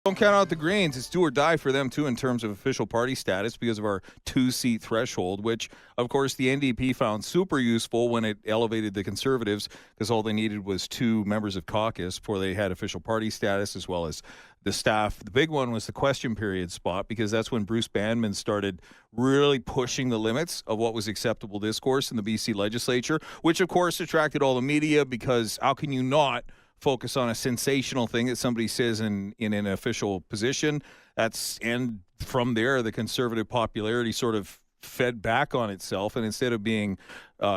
Don't count out the Greens. It's do or die for them, too, in terms of official party status because of our two-seat threshold, which, of course, the NDP found super useful when it elevated the Conservatives because all they needed was 2 members of caucus before they had official party status as well as the staff. The big one was the question period spot because that's when Bruce Bandman started really pushing the limits of what was acceptable discourse in the BC legislature, which, of course, attracted all the media because how can you not focus on a sensational thing that somebody says in an official position. And from there, the Conservative popularity sort of fed back on itself. And instead of being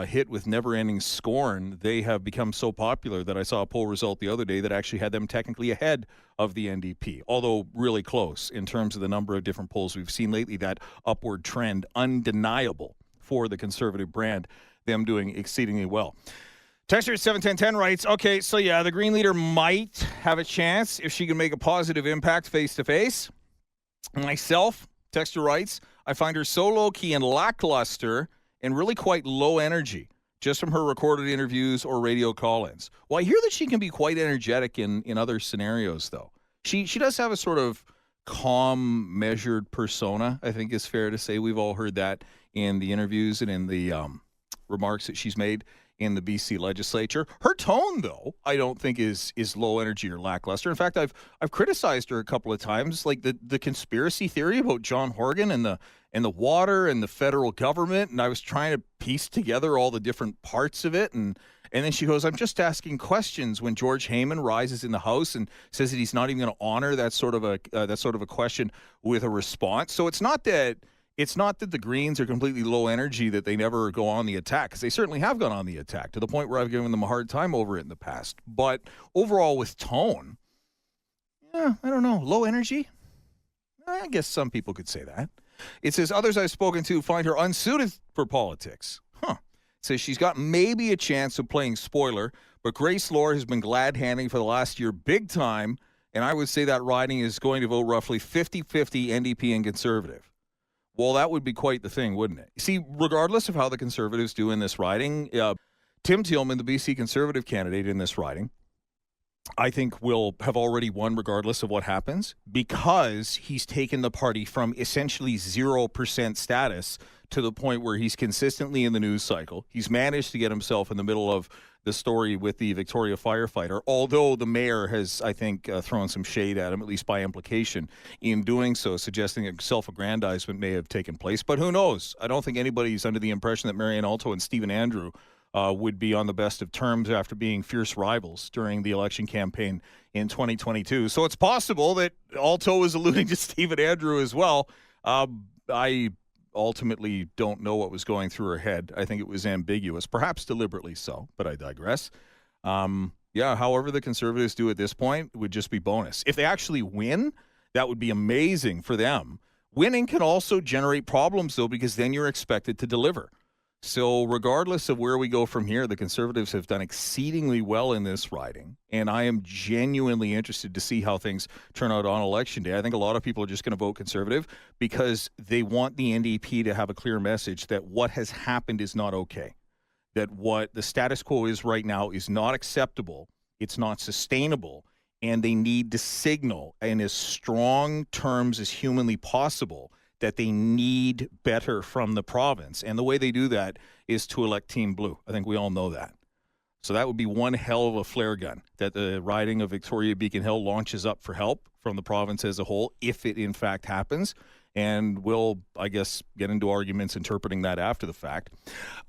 hit with never-ending scorn, they have become so popular that I saw a poll result the other day that actually had them technically ahead of the NDP, although really close in terms of the number of different polls we've seen lately. That upward trend, undeniable for the Conservative brand, them doing exceedingly well. Texter 71010 writes, okay, so yeah, the Green leader might have a chance if she can make a positive impact face-to-face. Myself, Texter writes, I find her so low-key and lackluster and really quite low energy, just from her recorded interviews or radio call-ins. Well, I hear that she can be quite energetic in other scenarios, though. She does have a sort of calm, measured persona, I think is fair to say. We've all heard that in the interviews and in the remarks that she's made in the BC legislature. Her tone, though, I don't think is low energy or lackluster. In fact, I've criticized her a couple of times, like the conspiracy theory about John Horgan and the water and the federal government, and I was trying to piece together all the different parts of it, and then she goes, I'm just asking questions when George Heyman rises in the House and says that he's not even going to honor that sort of a question with a response. So it's not that the Greens are completely low energy, that they never go on the attack, because they certainly have gone on the attack to the point where I've given them a hard time over it in the past. But overall with tone, I don't know, low energy? I guess some people could say that. It says, others I've spoken to find her unsuited for politics. It says she's got maybe a chance of playing spoiler, but Grace Lore has been glad-handing for the last year big time, and I would say that riding is going to vote roughly 50-50 NDP and Conservative. Well, that would be quite the thing, wouldn't it? See, regardless of how the Conservatives do in this riding, Tim Tillman, the BC Conservative candidate in this riding, I think will have already won regardless of what happens because he's taken the party from essentially 0% status to the point where he's consistently in the news cycle. He's managed to get himself in the middle of the story with the Victoria firefighter, although the mayor has, I think, thrown some shade at him, at least by implication, in doing so, suggesting a self-aggrandizement may have taken place. But who knows? I don't think anybody's under the impression that Marianne Alto and Stephen Andrew would be on the best of terms after being fierce rivals during the election campaign in 2022. So it's possible that Alto is alluding to Stephen Andrew as well. I ultimately don't know what was going through her head. I think it was ambiguous, perhaps deliberately so, but I digress. However the Conservatives do at this point would just be bonus. If they actually win, that would be amazing for them. Winning can also generate problems, though, because then you're expected to deliver. So regardless of where we go from here, the Conservatives have done exceedingly well in this riding, and I am genuinely interested to see how things turn out on Election Day. I think a lot of people are just going to vote Conservative because they want the NDP to have a clear message that what has happened is not okay, that what the status quo is right now is not acceptable, it's not sustainable, and they need to signal in as strong terms as humanly possible that they need better from the province. And the way they do that is to elect Team Blue. I think we all know that. So that would be one hell of a flare gun that the riding of Victoria Beacon Hill launches up for help from the province as a whole, if it in fact happens. And we'll, I guess, get into arguments interpreting that after the fact.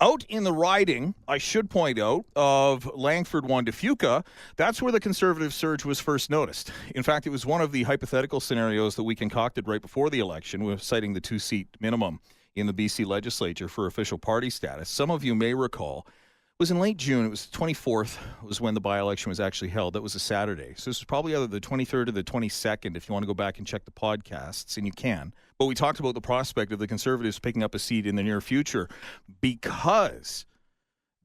Out in the riding, I should point out, of Langford-Highlands, that's where the Conservative surge was first noticed. In fact, it was one of the hypothetical scenarios that we concocted right before the election. We were citing the 2-seat minimum in the BC legislature for official party status. Some of you may recall it was in late June. It was the 24th was when the by-election was actually held. That was a Saturday. So this was probably either the 23rd or the 22nd if you want to go back and check the podcasts, and you can. But we talked about the prospect of the Conservatives picking up a seat in the near future because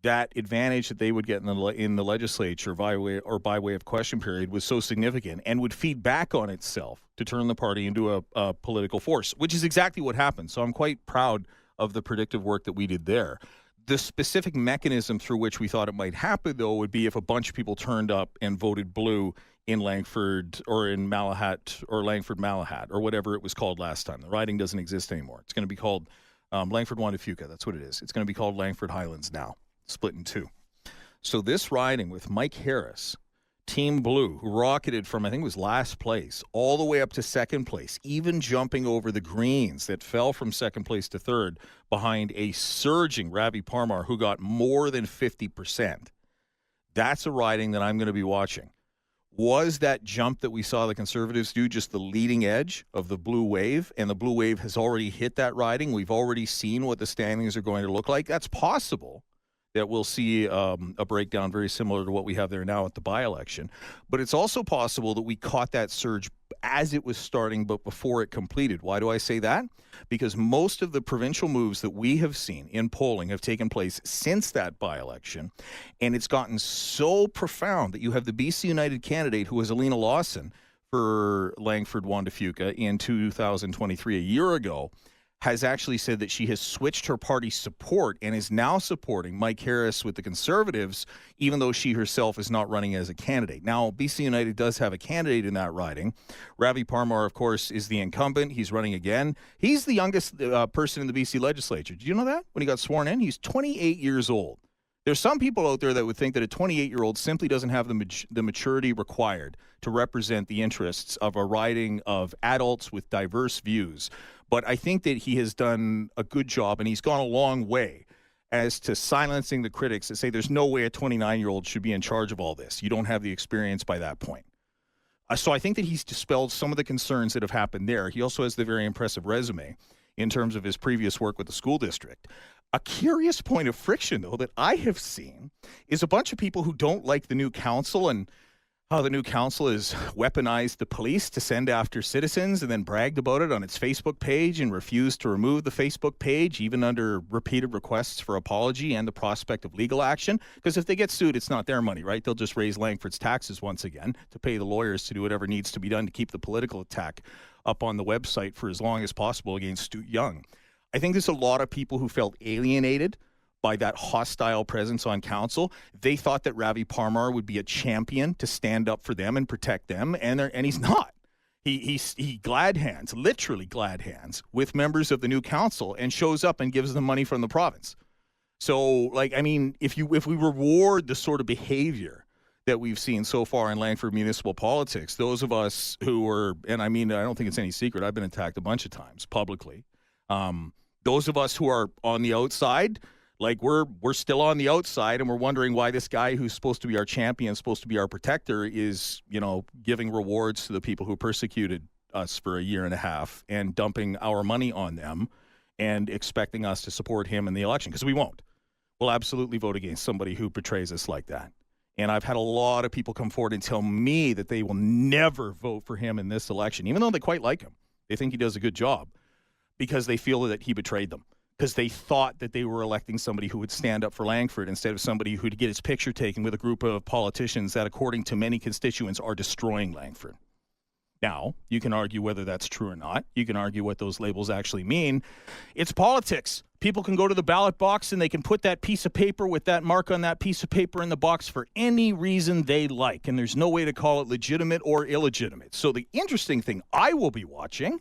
that advantage that they would get in the legislature by way of question period was so significant and would feed back on itself to turn the party into a political force, which is exactly what happened. So I'm quite proud of the predictive work that we did there. The specific mechanism through which we thought it might happen, though, would be if a bunch of people turned up and voted blue in Langford or in Malahat or Langford-Malahat or whatever it was called last time. The riding doesn't exist anymore. It's going to be called Langford-Wandafuka. That's what it is. It's going to be called Langford-Highlands now, split in two. So this riding with Mike Harris, Team Blue, who rocketed from, I think it was last place, all the way up to second place, even jumping over the Greens that fell from second place to third behind a surging Ravi Parmar who got more than 50%. That's a riding that I'm going to be watching. Was that jump that we saw the Conservatives do just the leading edge of the blue wave, and the blue wave has already hit that riding? We've already seen what the standings are going to look like. That's possible that we'll see a breakdown very similar to what we have there now at the by-election. But it's also possible that we caught that surge as it was starting, but before it completed. Why do I say that? Because most of the provincial moves that we have seen in polling have taken place since that by-election, and it's gotten so profound that you have the BC United candidate, who was Alina Lawson for Langford-Wandafuka in 2023, a year ago, has actually said that she has switched her party support and is now supporting Mike Harris with the Conservatives, even though she herself is not running as a candidate. Now, BC United does have a candidate in that riding. Ravi Parmar, of course, is the incumbent. He's running again. He's the youngest person in the BC legislature. Did you know that? When he got sworn in, he's 28 years old. There's some people out there that would think that a 28-year-old simply doesn't have the maturity required to represent the interests of a riding of adults with diverse views. But I think that he has done a good job, and he's gone a long way as to silencing the critics that say there's no way a 29-year-old should be in charge of all this. You don't have the experience by that point. So I think that he's dispelled some of the concerns that have happened there. He also has the very impressive resume in terms of his previous work with the school district. A curious point of friction, though, that I have seen is a bunch of people who don't like the new council and how the new council has weaponized the police to send after citizens and then bragged about it on its Facebook page and refused to remove the Facebook page, even under repeated requests for apology and the prospect of legal action. Because if they get sued, it's not their money, right? They'll just raise Langford's taxes once again to pay the lawyers to do whatever needs to be done to keep the political attack up on the website for as long as possible against Stu Young. I think there's a lot of people who felt alienated by that hostile presence on council. They thought that Ravi Parmar would be a champion to stand up for them and protect them, and he's not. He glad hands, literally glad hands, with members of the new council and shows up and gives them money from the province. So, if we reward the sort of behavior that we've seen so far in Langford municipal politics, those of us who are, and I don't think it's any secret, I've been attacked a bunch of times publicly. Those of us who are on the outside, we're still on the outside, and we're wondering why this guy who's supposed to be our champion, supposed to be our protector, is, giving rewards to the people who persecuted us for a year and a half and dumping our money on them and expecting us to support him in the election, because we won't. We'll absolutely vote against somebody who betrays us like that. And I've had a lot of people come forward and tell me that they will never vote for him in this election, even though they quite like him. They think he does a good job because they feel that he betrayed them, because they thought that they were electing somebody who would stand up for Langford instead of somebody who would get his picture taken with a group of politicians that, according to many constituents, are destroying Langford. Now, you can argue whether that's true or not. You can argue what those labels actually mean. It's politics. People can go to the ballot box and they can put that piece of paper with that mark on that piece of paper in the box for any reason they like, and there's no way to call it legitimate or illegitimate. So the interesting thing I will be watching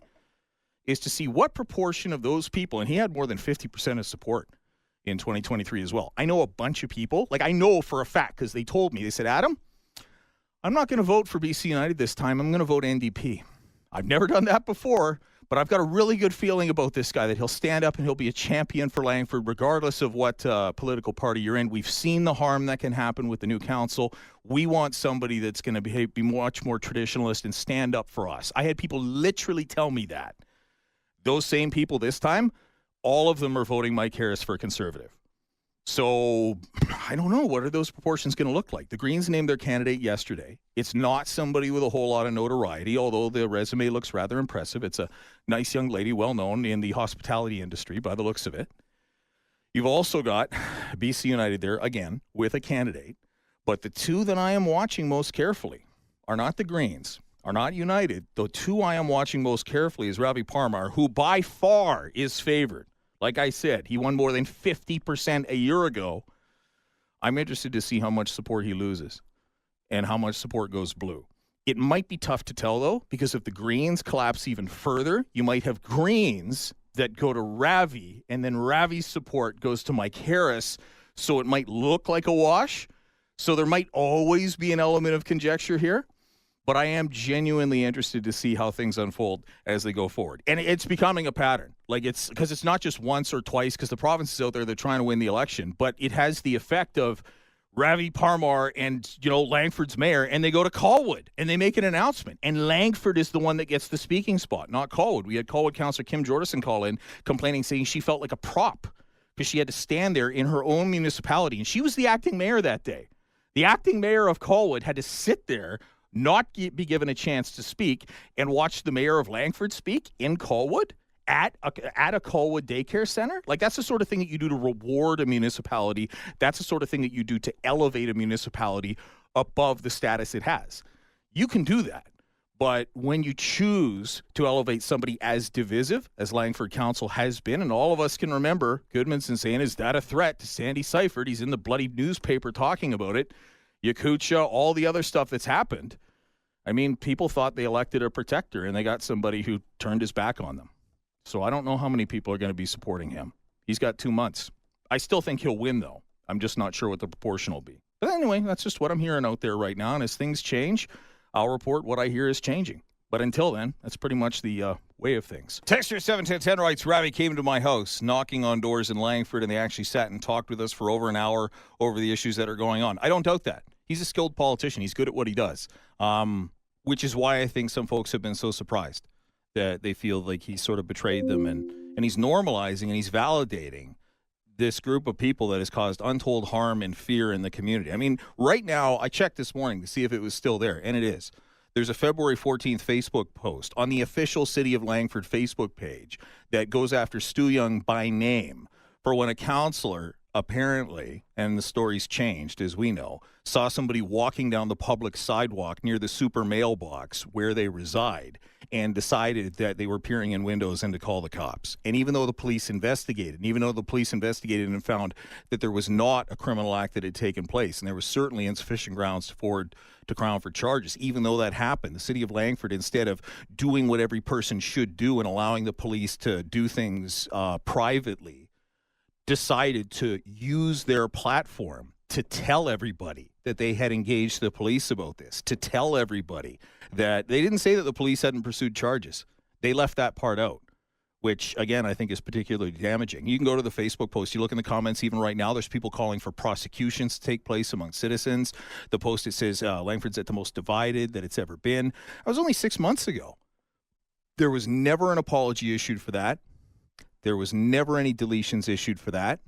is to see what proportion of those people, and he had more than 50% of support in 2023 as well. I know a bunch of people, I know for a fact, because they told me, they said, Adam, I'm not going to vote for BC United this time. I'm going to vote NDP. I've never done that before, but I've got a really good feeling about this guy, that he'll stand up and he'll be a champion for Langford, regardless of what political party you're in. We've seen the harm that can happen with the new council. We want somebody that's going to be much more traditionalist and stand up for us. I had people literally tell me that. Those same people this time, all of them are voting Mike Harris for a Conservative. So I don't know. What are those proportions going to look like? The Greens named their candidate yesterday. It's not somebody with a whole lot of notoriety, although the resume looks rather impressive. It's a nice young lady, well known in the hospitality industry by the looks of it. You've also got BC United there, again, with a candidate. But the two that I am watching most carefully are not the Greens, are not United. The two I am watching most carefully is Ravi Parmar, who by far is favored Like I said, he won more than 50% a year ago. I'm interested to see how much support he loses and how much support goes blue. It might be tough to tell, though, because if the Greens collapse even further, you might have Greens that go to Ravi, and then Ravi's support goes to Mike Harris, so it might look like a wash. So there might always be an element of conjecture here, but I am genuinely interested to see how things unfold as they go forward. And it's becoming a pattern. Like, it's because it's not just once or twice, because the provinces out there, they're trying to win the election, but it has the effect of Ravi Parmar and, Langford's mayor, and they go to Colwood and they make an announcement. And Langford is the one that gets the speaking spot, not Colwood. We had Colwood Councillor Kim Jordison call in complaining, saying she felt like a prop because she had to stand there in her own municipality. And she was the acting mayor that day. The acting mayor of Colwood had to sit there, not be given a chance to speak, and watch the mayor of Langford speak in Colwood at a Colwood daycare center. Like, that's the sort of thing that you do to reward a municipality. That's the sort of thing that you do to elevate a municipality above the status it has. You can do that. But when you choose to elevate somebody as divisive as Langford Council has been, and all of us can remember Goodmanson saying, is that a threat to Sandy Seifert? He's in the bloody newspaper talking about it. Yakutia, all the other stuff that's happened. I mean, people thought they elected a protector, and they got somebody who turned his back on them. So I don't know how many people are going to be supporting him. He's got 2 months. I still think he'll win, though. I'm just not sure what the proportion will be. But anyway, that's just what I'm hearing out there right now. And as things change, I'll report what I hear is changing. But until then, that's pretty much the way of things. Texter 71010 writes, Ravi came to my house knocking on doors in Langford, and they actually sat and talked with us for over an hour over the issues that are going on. I don't doubt that. He's a skilled politician. He's good at what he does, which is why I think some folks have been so surprised that they feel like he sort of betrayed them, and he's normalizing and he's validating this group of people that has caused untold harm and fear in the community. I mean, right now, I checked this morning to see if it was still there, and it is. There's a February 14th Facebook post on the official City of Langford Facebook page that goes after Stu Young by name for when a councillor apparently, and the story's changed as we know, saw somebody walking down the public sidewalk near the super mailbox where they reside and decided that they were peering in windows and to call the cops. And even though the police investigated, and found that there was not a criminal act that had taken place, and there was certainly insufficient grounds to Crown for charges, even though that happened, the City of Langford, instead of doing what every person should do and allowing the police to do things privately, decided to use their platform to tell everybody that they had engaged the police about this, to tell everybody that they didn't say that the police hadn't pursued charges. They left that part out, which, again, I think is particularly damaging. You can go to the Facebook post. You look in the comments even right now. There's people calling for prosecutions to take place among citizens. The post, it says Langford's at the most divided that it's ever been. That was only 6 months ago. There was never an apology issued for that. There was never any deletions issued for that.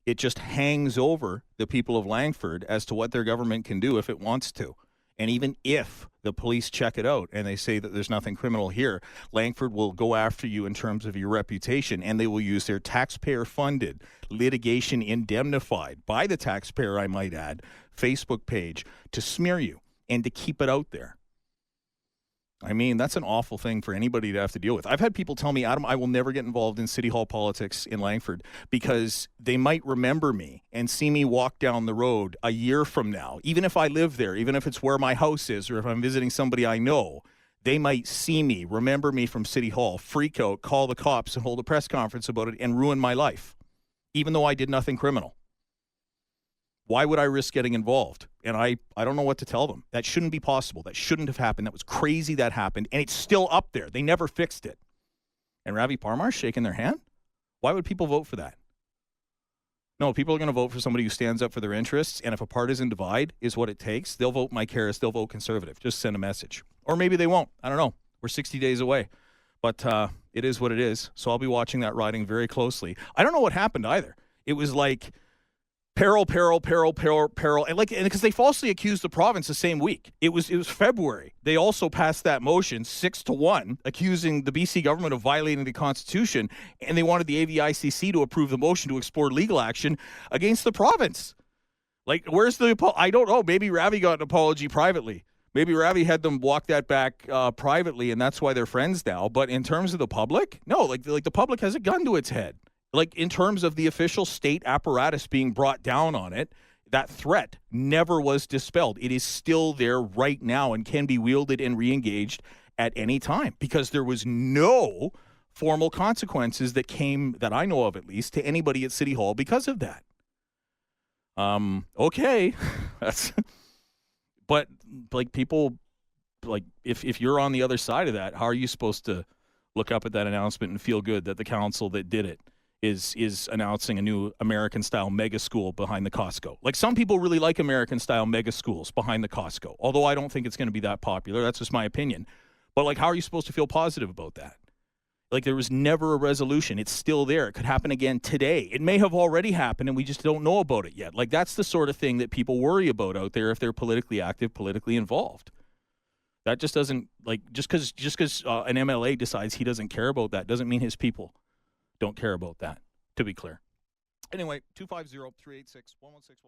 It just hangs over the people of Langford as to what their government can do if it wants to. And even if the police check it out and they say that there's nothing criminal here, Langford will go after you in terms of your reputation, and they will use their taxpayer-funded, litigation indemnified by the taxpayer, I might add, Facebook page to smear you and to keep it out there. I mean, that's an awful thing for anybody to have to deal with. I've had people tell me, Adam, I will never get involved in City Hall politics in Langford because they might remember me and see me walk down the road a year from now. Even if I live there, even if it's where my house is, or if I'm visiting somebody I know, they might see me, remember me from City Hall, freak out, call the cops and hold a press conference about it and ruin my life, even though I did nothing criminal. Why would I risk getting involved? And I don't know what to tell them. That shouldn't be possible. That shouldn't have happened. That was crazy that happened. And it's still up there. They never fixed it. And Ravi Parmar shaking their hand? Why would people vote for that? No, people are going to vote for somebody who stands up for their interests. And if a partisan divide is what it takes, they'll vote Mike Harris. They'll vote Conservative. Just send a message. Or maybe they won't. I don't know. We're 60 days away. But it is what it is. So I'll be watching that riding very closely. I don't know what happened either. It was like peril, and because they falsely accused the province the same week. It was February. They also passed that motion 6-1, accusing the BC government of violating the Constitution, and they wanted the AVICC to approve the motion to explore legal action against the province. Like, where's the? I don't know. Maybe Ravi got an apology privately. Maybe Ravi had them walk that back privately, and that's why they're friends now. But in terms of the public, no. Like the public has a gun to its head. Like, in terms of the official state apparatus being brought down on it, that threat never was dispelled. It is still there right now and can be wielded and re-engaged at any time because there was no formal consequences that came, that I know of at least, to anybody at City Hall because of that. Okay. But like, people, like, if you're on the other side of that, how are you supposed to look up at that announcement and feel good that the council that did it is announcing a new American-style mega school behind the Costco? Like, some people really like American-style mega schools behind the Costco, although I don't think it's going to be that popular. That's just my opinion. But, like, how are you supposed to feel positive about that? Like, there was never a resolution. It's still there. It could happen again today. It may have already happened, and we just don't know about it yet. Like, that's the sort of thing that people worry about out there if they're politically active, politically involved. That just doesn't, like, just because an MLA decides he doesn't care about that doesn't mean his people don't care about that, to be clear. Anyway, 250-386-1161.